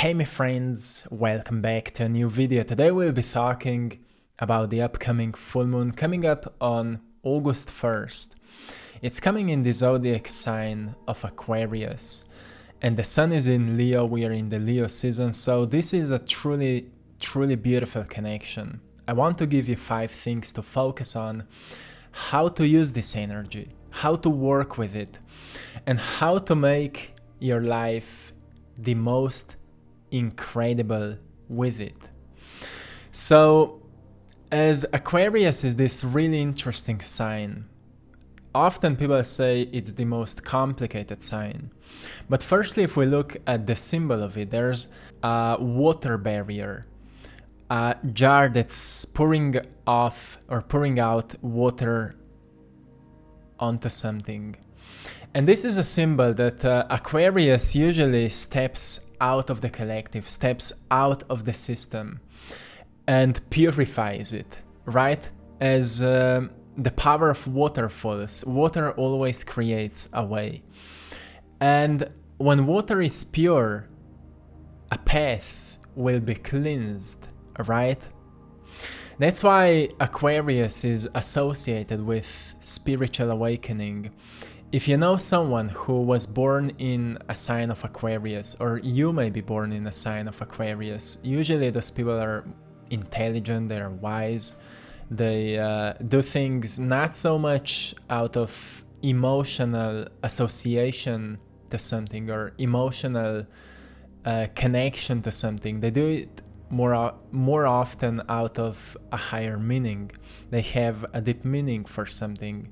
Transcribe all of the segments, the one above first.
Hey my friends, welcome back to a new video. Today we'll be talking about the upcoming full moon coming up on August 1st. It's coming in the zodiac sign of Aquarius and the sun is in Leo. We are in the Leo season, so this is a truly beautiful connection. I want to give you 5 things to focus on, how to use this energy, how to work with it, and how to make your life the most incredible with it. So as Aquarius is this really interesting sign, often people say it's the most complicated sign. But firstly, if we look at the symbol of it, there's a water barrier, a jar that's pouring off or pouring out water onto something. And this is a symbol that Aquarius usually steps out of the collective, steps out of the system and purifies it, right? As the power of waterfalls, water always creates a way. And when water is pure, a path will be cleansed, right? That's why Aquarius is associated with spiritual awakening. If you know someone who was born in a sign of Aquarius, or you may be born in a sign of Aquarius, usually those people are intelligent, they are wise, they do things not so much out of emotional association to something or emotional connection to something. They do it more often out of a higher meaning. They have a deep meaning for something.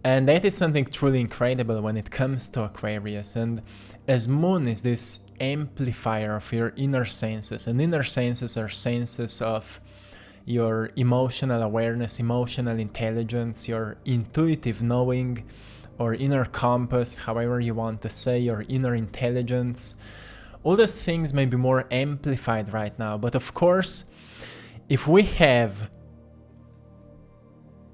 And that is something truly incredible when it comes to Aquarius. And as moon is this amplifier of your inner senses, and inner senses are senses of your emotional awareness, emotional intelligence, your intuitive knowing, or inner compass, however you want to say, your inner intelligence. All those things may be more amplified right now, but of course, if we have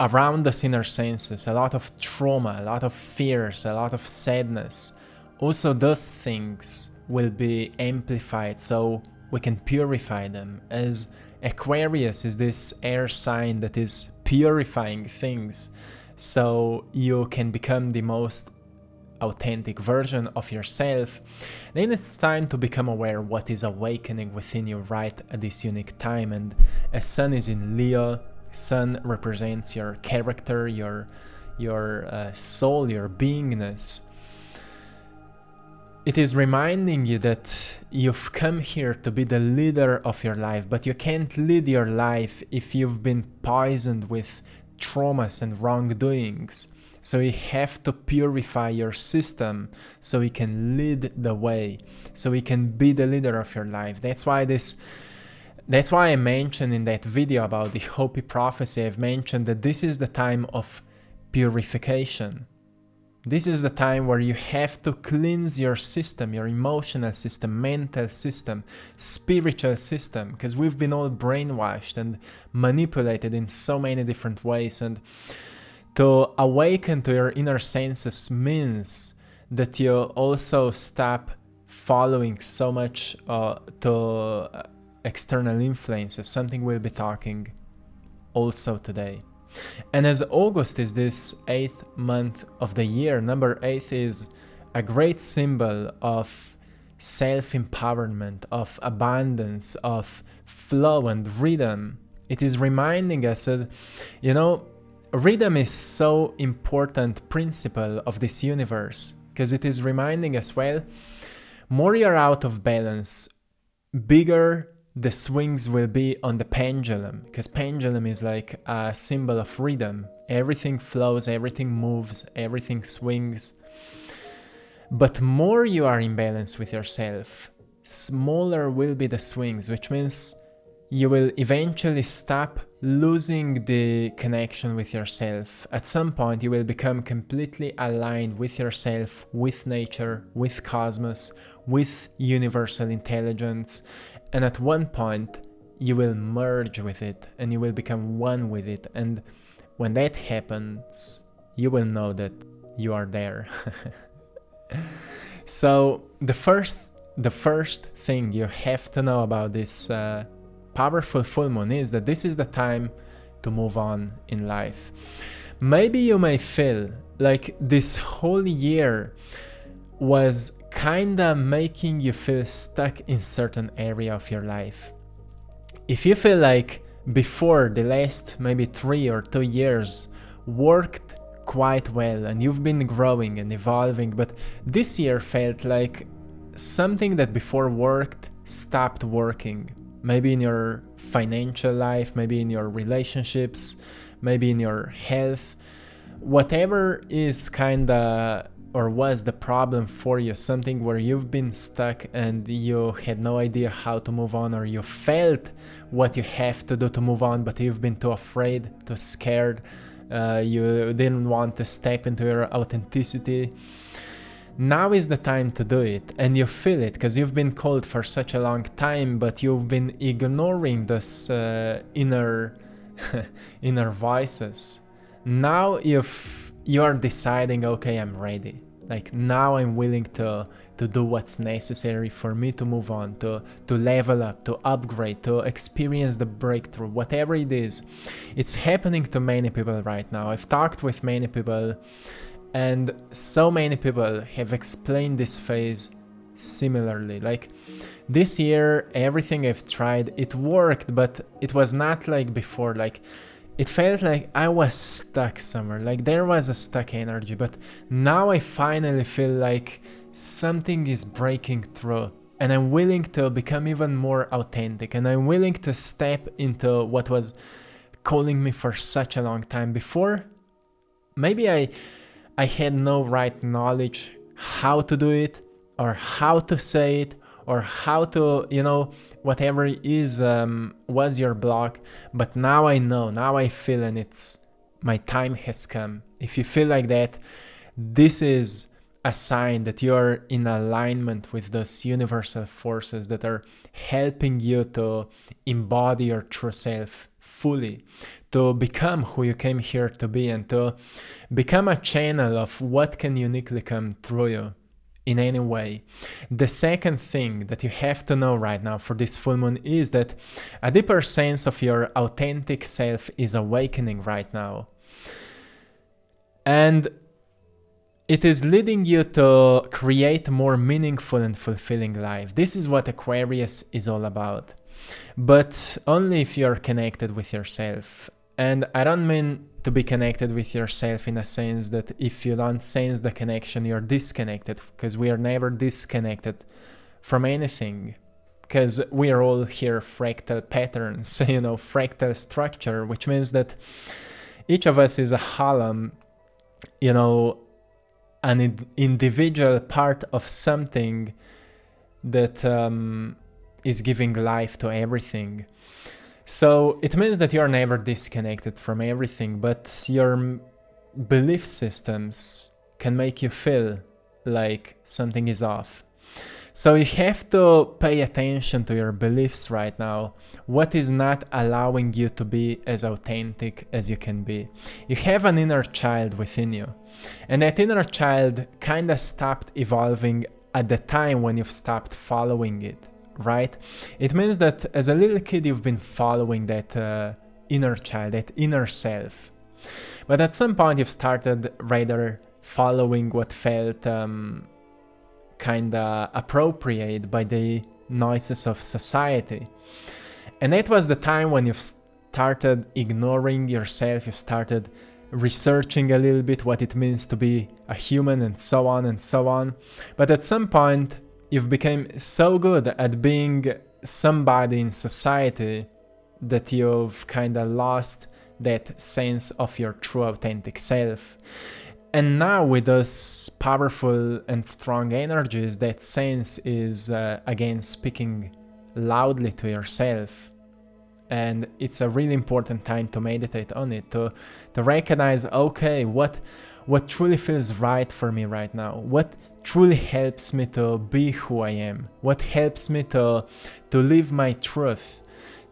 around us inner senses a lot of trauma, a lot of fears, a lot of sadness, also those things will be amplified so we can purify them, as Aquarius is this air sign that is purifying things so you can become the most authentic version of yourself. Then it's time to become aware what is awakening within you right at this unique time. And as sun is in Leo, sun represents your character, your soul, your beingness. It is reminding you that you've come here to be the leader of your life, but you can't lead your life if you've been poisoned with traumas and wrongdoings. So you have to purify your system so you can lead the way, so you can be the leader of your life. That's why I mentioned in that video about the Hopi prophecy, I've mentioned that this is the time of purification. This is the time where you have to cleanse your system, your emotional system, mental system, spiritual system, because we've been all brainwashed and manipulated in so many different ways. And to awaken to your inner senses means that you also stop following so much to external influences, something we'll be talking also today. And as August is this 8th month of the year, number 8 is a great symbol of self-empowerment, of abundance, of flow and rhythm. It is reminding us that, rhythm is so important principle of this universe, because it is reminding us, well, more you're out of balance, bigger the swings will be on the pendulum, because pendulum is like a symbol of rhythm. Everything flows, everything moves, everything swings. But more you are in balance with yourself, smaller will be the swings, which means you will eventually stop losing the connection with yourself. At some point you will become completely aligned with yourself, with nature, with cosmos, with universal intelligence. And at one point, you will merge with it and you will become one with it. And when that happens, you will know that you are there. So the first the first thing you have to know about this powerful full moon is that this is the time to move on in life. Maybe you may feel like this whole year was kinda making you feel stuck in certain area of your life. If you feel like before the last maybe 3 or 2 years worked quite well and you've been growing and evolving, but this year felt like something that before worked stopped working, maybe in your financial life, maybe in your relationships, maybe in your health, whatever is kinda or was the problem for you, something where you've been stuck and you had no idea how to move on, or you felt what you have to do to move on, but you've been too afraid, too scared, you didn't want to step into your authenticity. Now is the time to do it, and you feel it because you've been called for such a long time, but you've been ignoring this inner voices. Now you are deciding, okay, I'm ready. Like now I'm willing to do what's necessary for me to move on, to level up, to upgrade, to experience the breakthrough, whatever it is. It's happening to many people right now. I've talked with many people, and so many people have explained this phase similarly. Like this year, everything I've tried, it worked, but it was not like before. Like it felt like I was stuck somewhere, like there was a stuck energy, but now I finally feel like something is breaking through, and I'm willing to become even more authentic, and I'm willing to step into what was calling me for such a long time. Before, maybe I had no right knowledge how to do it, or how to say it, or how to, whatever it is was your block. But now I know, now I feel, and it's my time has come. If you feel like that, this is a sign that you're in alignment with those universal forces that are helping you to embody your true self fully, to become who you came here to be, and to become a channel of what can uniquely come through you in any way. The second thing that you have to know right now for this full moon is that a deeper sense of your authentic self is awakening right now. And it is leading you to create a more meaningful and fulfilling life. This is what Aquarius is all about. But only if you're connected with yourself. And I don't mean to be connected with yourself in a sense that if you don't sense the connection, you're disconnected, because we are never disconnected from anything, because we are all here fractal patterns, fractal structure, which means that each of us is a holum, an individual part of something that is giving life to everything. So it means that you're never disconnected from everything, but your belief systems can make you feel like something is off. So you have to pay attention to your beliefs right now. What is not allowing you to be as authentic as you can be? You have an inner child within you, and that inner child kind of stopped evolving at the time when you've stopped following it. Right? It means that as a little kid you've been following that inner child, that inner self. But at some point you've started rather following what felt kinda appropriate by the noises of society. And that was the time when you've started ignoring yourself, you've started researching a little bit what it means to be a human, and so on and so on. But at some point you've become so good at being somebody in society that you've kind of lost that sense of your true authentic self. And now with those powerful and strong energies, that sense is again speaking loudly to yourself. And it's a really important time to meditate on it, to recognize, okay, what truly feels right for me right now, what truly helps me to be who I am, what helps me to live my truth.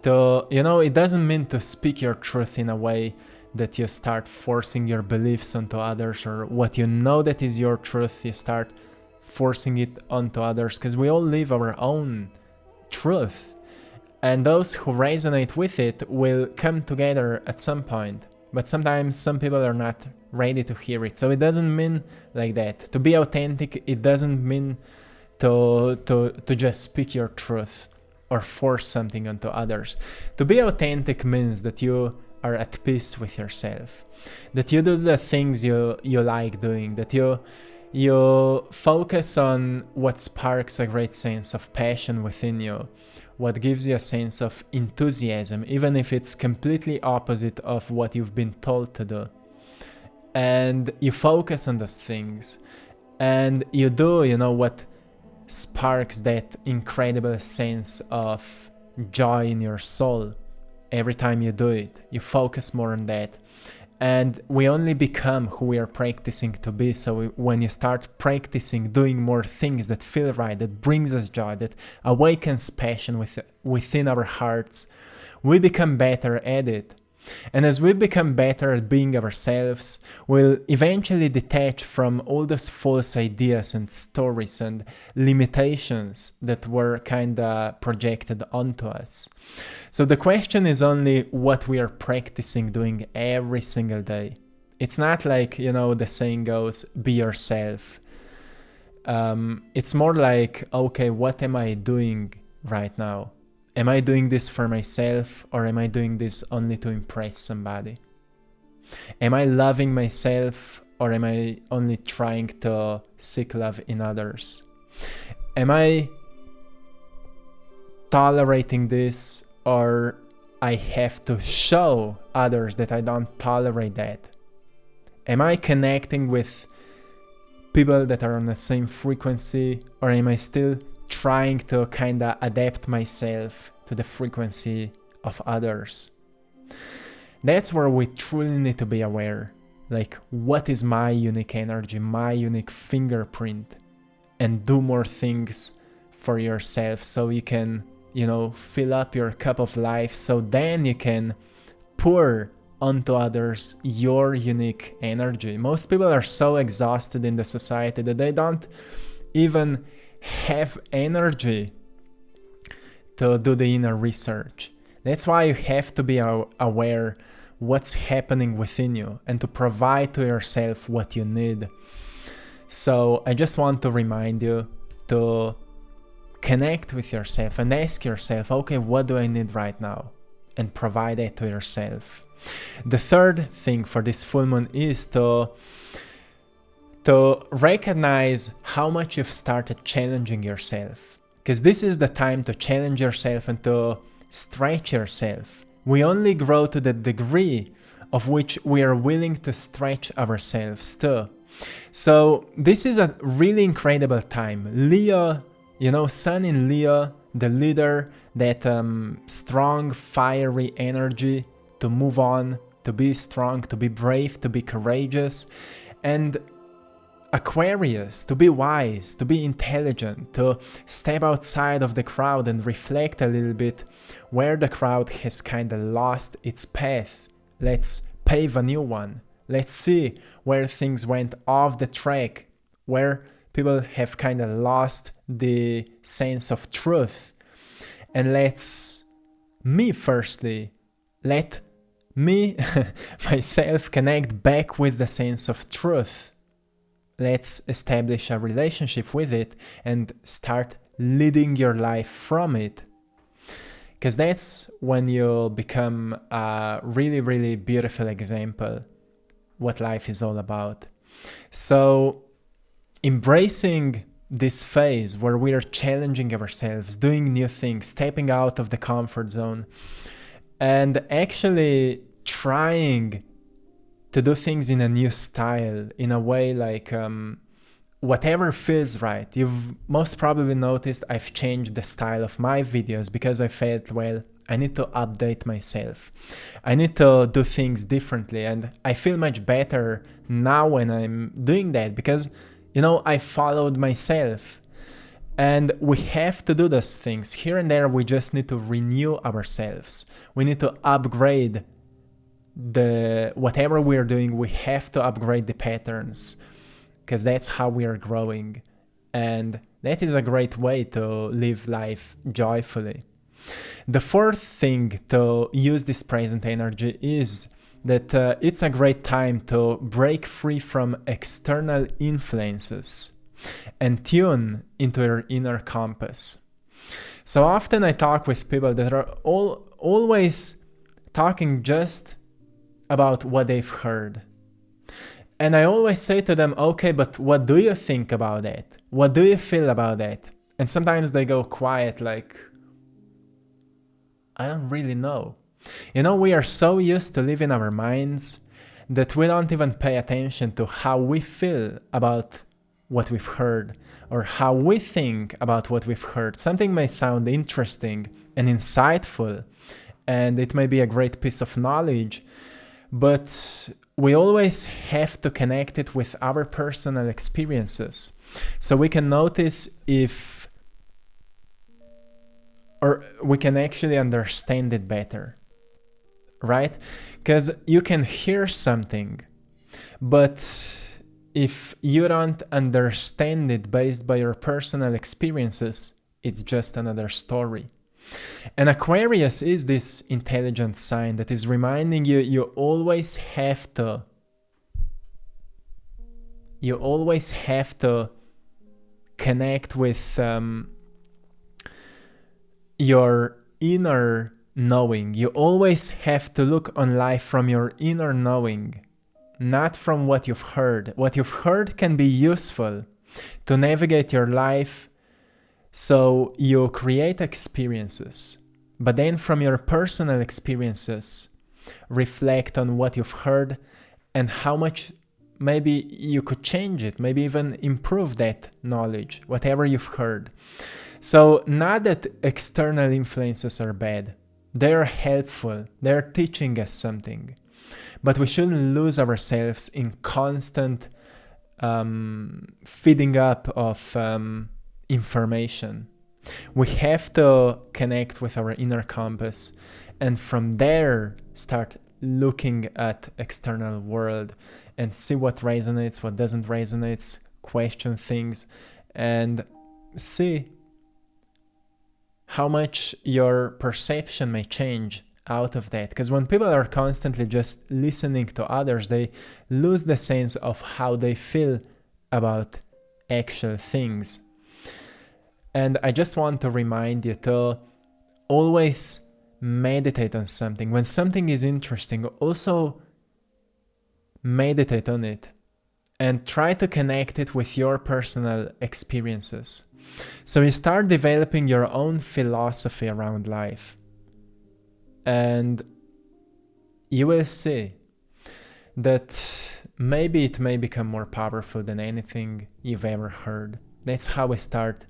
It doesn't mean to speak your truth in a way that you start forcing your beliefs onto others, or what that is your truth, you start forcing it onto others, because we all live our own truth, and those who resonate with it will come together at some point. But sometimes some people are not ready to hear it. So it doesn't mean like that. To be authentic, it doesn't mean to just speak your truth or force something onto others. To be authentic means that you are at peace with yourself, that you do the things you like doing, that you focus on what sparks a great sense of passion within you, what gives you a sense of enthusiasm, even if it's completely opposite of what you've been told to do. And you focus on those things, and you do, what sparks that incredible sense of joy in your soul. Every time you do it, you focus more on that. And we only become who we are practicing to be. So when you start practicing doing more things that feel right, that brings us joy, that awakens passion within our hearts, we become better at it. And as we become better at being ourselves, we'll eventually detach from all those false ideas and stories and limitations that were kind of projected onto us. So the question is only what we are practicing doing every single day. It's not like, the saying goes, be yourself. It's more like, okay, what am I doing right now? Am I doing this for myself, or am I doing this only to impress somebody? Am I loving myself, or am I only trying to seek love in others? Am I tolerating this, or I have to show others that I don't tolerate that? Am I connecting with people that are on the same frequency, or am I still trying to kind of adapt myself to the frequency of others? That's where we truly need to be aware. Like, what is my unique energy, my unique fingerprint? And do more things for yourself so you can, fill up your cup of life, so then you can pour onto others your unique energy. Most people are so exhausted in the society that they don't even have energy to do the inner research. That's why you have to be aware what's happening within you and to provide to yourself what you need. So I just want to remind you to connect with yourself and ask yourself, okay, what do I need right now? And provide it to yourself. The third thing for this full moon is to recognize how much you've started challenging yourself. Because this is the time to challenge yourself and to stretch yourself. We only grow to the degree of which we are willing to stretch ourselves too. So this is a really incredible time. Leo, Sun in Leo, the leader, that strong, fiery energy to move on, to be strong, to be brave, to be courageous. And Aquarius, to be wise, to be intelligent, to step outside of the crowd and reflect a little bit where the crowd has kind of lost its path. Let's pave a new one. Let's see where things went off the track, where people have kind of lost the sense of truth. And let me myself connect back with the sense of truth. Let's establish a relationship with it and start leading your life from it. Because that's when you become a really, really beautiful example what life is all about. So embracing this phase where we are challenging ourselves, doing new things, stepping out of the comfort zone, and actually trying to do things in a new style, in a way like whatever feels right. You've most probably noticed I've changed the style of my videos because I felt, well, I need to update myself. I need to do things differently, and I feel much better now when I'm doing that because, I followed myself. And we have to do those things. Here and there, we just need to renew ourselves. We need to upgrade whatever we're doing. We have to upgrade the patterns because that's how we are growing. And that is a great way to live life joyfully. The fourth thing to use this present energy is that it's a great time to break free from external influences and tune into your inner compass. So often I talk with people that are always talking just about what they've heard. And I always say to them, okay, but what do you think about it? What do you feel about it? And sometimes they go quiet, like, I don't really know. You know, we are so used to live in our minds that we don't even pay attention to how we feel about what we've heard or how we think about what we've heard. Something may sound interesting and insightful, and it may be a great piece of knowledge, but we always have to connect it with our personal experiences so we can notice or we can actually understand it better, right? Because you can hear something, but if you don't understand it based by your personal experiences, it's just another story. And Aquarius is this intelligent sign that is reminding you, you always have to connect with your inner knowing. You always have to look on life from your inner knowing, not from what you've heard. What you've heard can be useful to navigate your life, so you create experiences. But then from your personal experiences, reflect on what you've heard and how much maybe you could change it, maybe even improve that knowledge, whatever you've heard. So not that external influences are bad. They're helpful. They're teaching us something. But we shouldn't lose ourselves in constant feeding up of information. We have to connect with our inner compass and from there start looking at external world and see what resonates, what doesn't resonate, question things, and see how much your perception may change out of that. Because when people are constantly just listening to others, they lose the sense of how they feel about actual things. And I just want to remind you to always meditate on something. When something is interesting, also meditate on it and try to connect it with your personal experiences. So you start developing your own philosophy around life. And you will see that maybe it may become more powerful than anything you've ever heard. That's how we start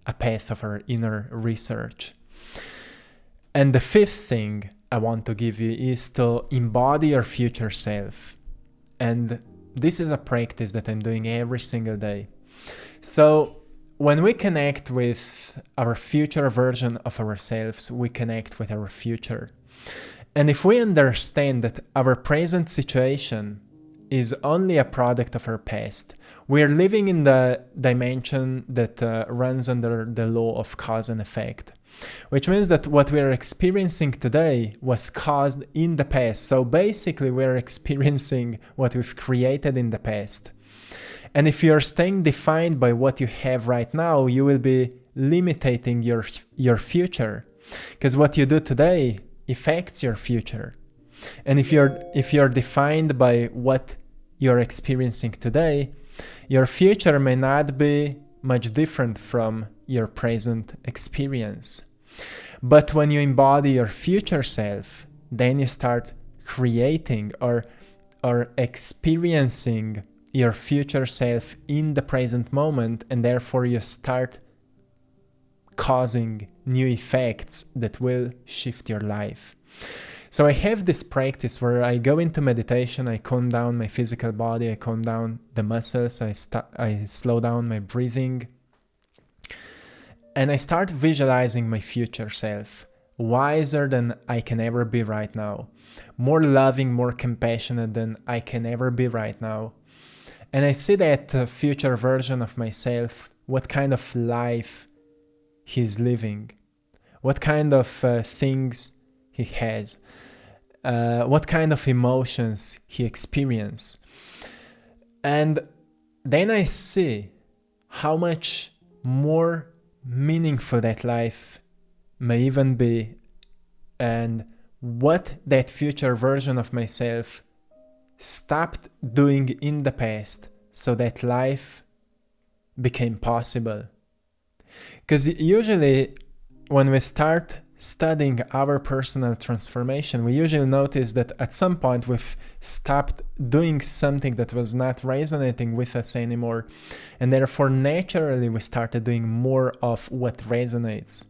a path of our inner research. And the fifth thing I want to give you is to embody your future self. And this is a practice that I'm doing every single day. So when we connect with our future version of ourselves, we connect with our future. And if we understand that our present situation is only a product of our past, we are living in the dimension that runs under the law of cause and effect, which means that what we are experiencing today was caused in the past. So basically, we are experiencing what we've created in the past. And if you're staying defined by what you have right now, you will be limiting your future, because what you do today affects your future. And if you're defined by what you're experiencing today, your future may not be much different from your present experience. But when you embody your future self, then you start creating or experiencing your future self in the present moment, and therefore you start causing new effects that will shift your life. So I have this practice where I go into meditation, I calm down my physical body, I calm down the muscles, I slow down my breathing, and I start visualizing my future self, wiser than I can ever be right now, more loving, more compassionate than I can ever be right now. And I see that future version of myself what kind of life he's living, what kind of things he has, what kind of emotions he experiences. And then I see how much more meaningful that life may even be, and what that future version of myself stopped doing in the past so that life became possible. Because usually when we start studying our personal transformation, we usually notice that at some point we've stopped doing something that was not resonating with us anymore, and therefore naturally we started doing more of what resonates.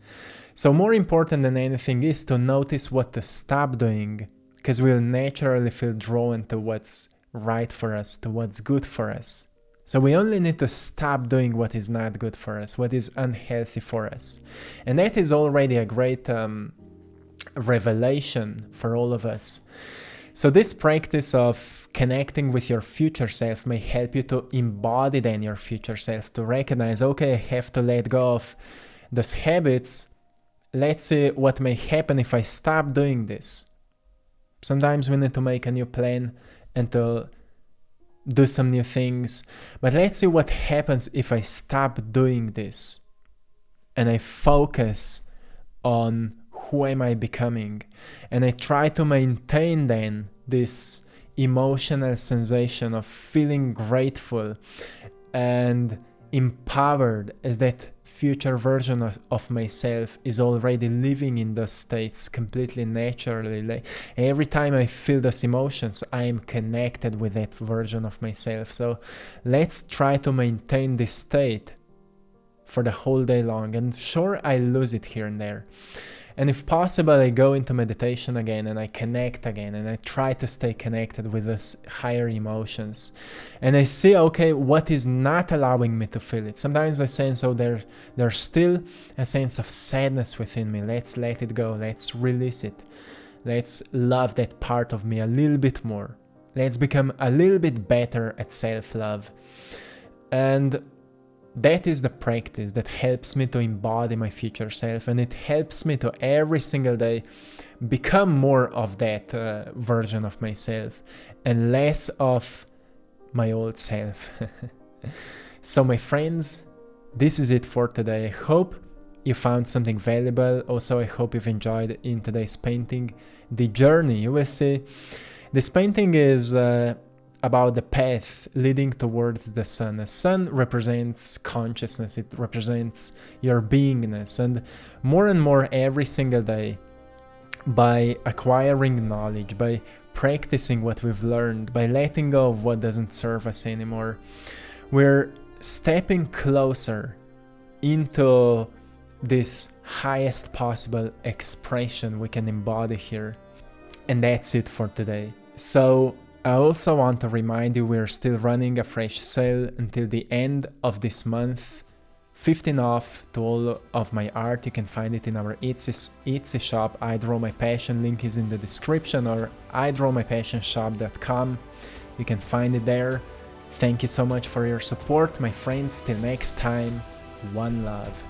So more important than anything is to notice what to stop doing, because we'll naturally feel drawn to what's right for us, to what's good for us. So we only need to stop doing what is not good for us, what is unhealthy for us. And that is already a great revelation for all of us. So this practice of connecting with your future self may help you to embody then your future self, to recognize, okay, I have to let go of those habits. Let's see what may happen if I stop doing this. Sometimes we need to make a new plan and to do some new things, but let's see what happens if I stop doing this and I focus on who am I becoming, and I try to maintain then this emotional sensation of feeling grateful and empowered, as that future version of myself is already living in those states completely naturally. Like every time I feel those emotions, I am connected with that version of myself. So let's try to maintain this state for the whole day long. And sure, I lose it here and there. And if possible, I go into meditation again and I connect again and I try to stay connected with those higher emotions. And I see, okay, what is not allowing me to feel it. Sometimes I sense, oh, there's still a sense of sadness within me. Let's let it go. Let's release it. Let's love that part of me a little bit more. Let's become a little bit better at self-love. And that is the practice that helps me to embody my future self, and it helps me to every single day become more of that version of myself and less of my old self. So my friends, this is it for today. I hope you found something valuable. Also, I hope you've enjoyed in today's painting the journey. You will see this painting is about the path leading towards the sun. The sun represents consciousness, it represents your beingness, and more every single day, by acquiring knowledge, by practicing what we've learned, by letting go of what doesn't serve us anymore, we're stepping closer into this highest possible expression we can embody here. And that's it for today. So I also want to remind you we're still running a fresh sale until the end of this month. 15% off to all of my art. You can find it in our Etsy shop. I Draw My Passion, link is in the description, or idrawmypassionshop.com. You can find it there. Thank you so much for your support, my friends. Till next time, one love.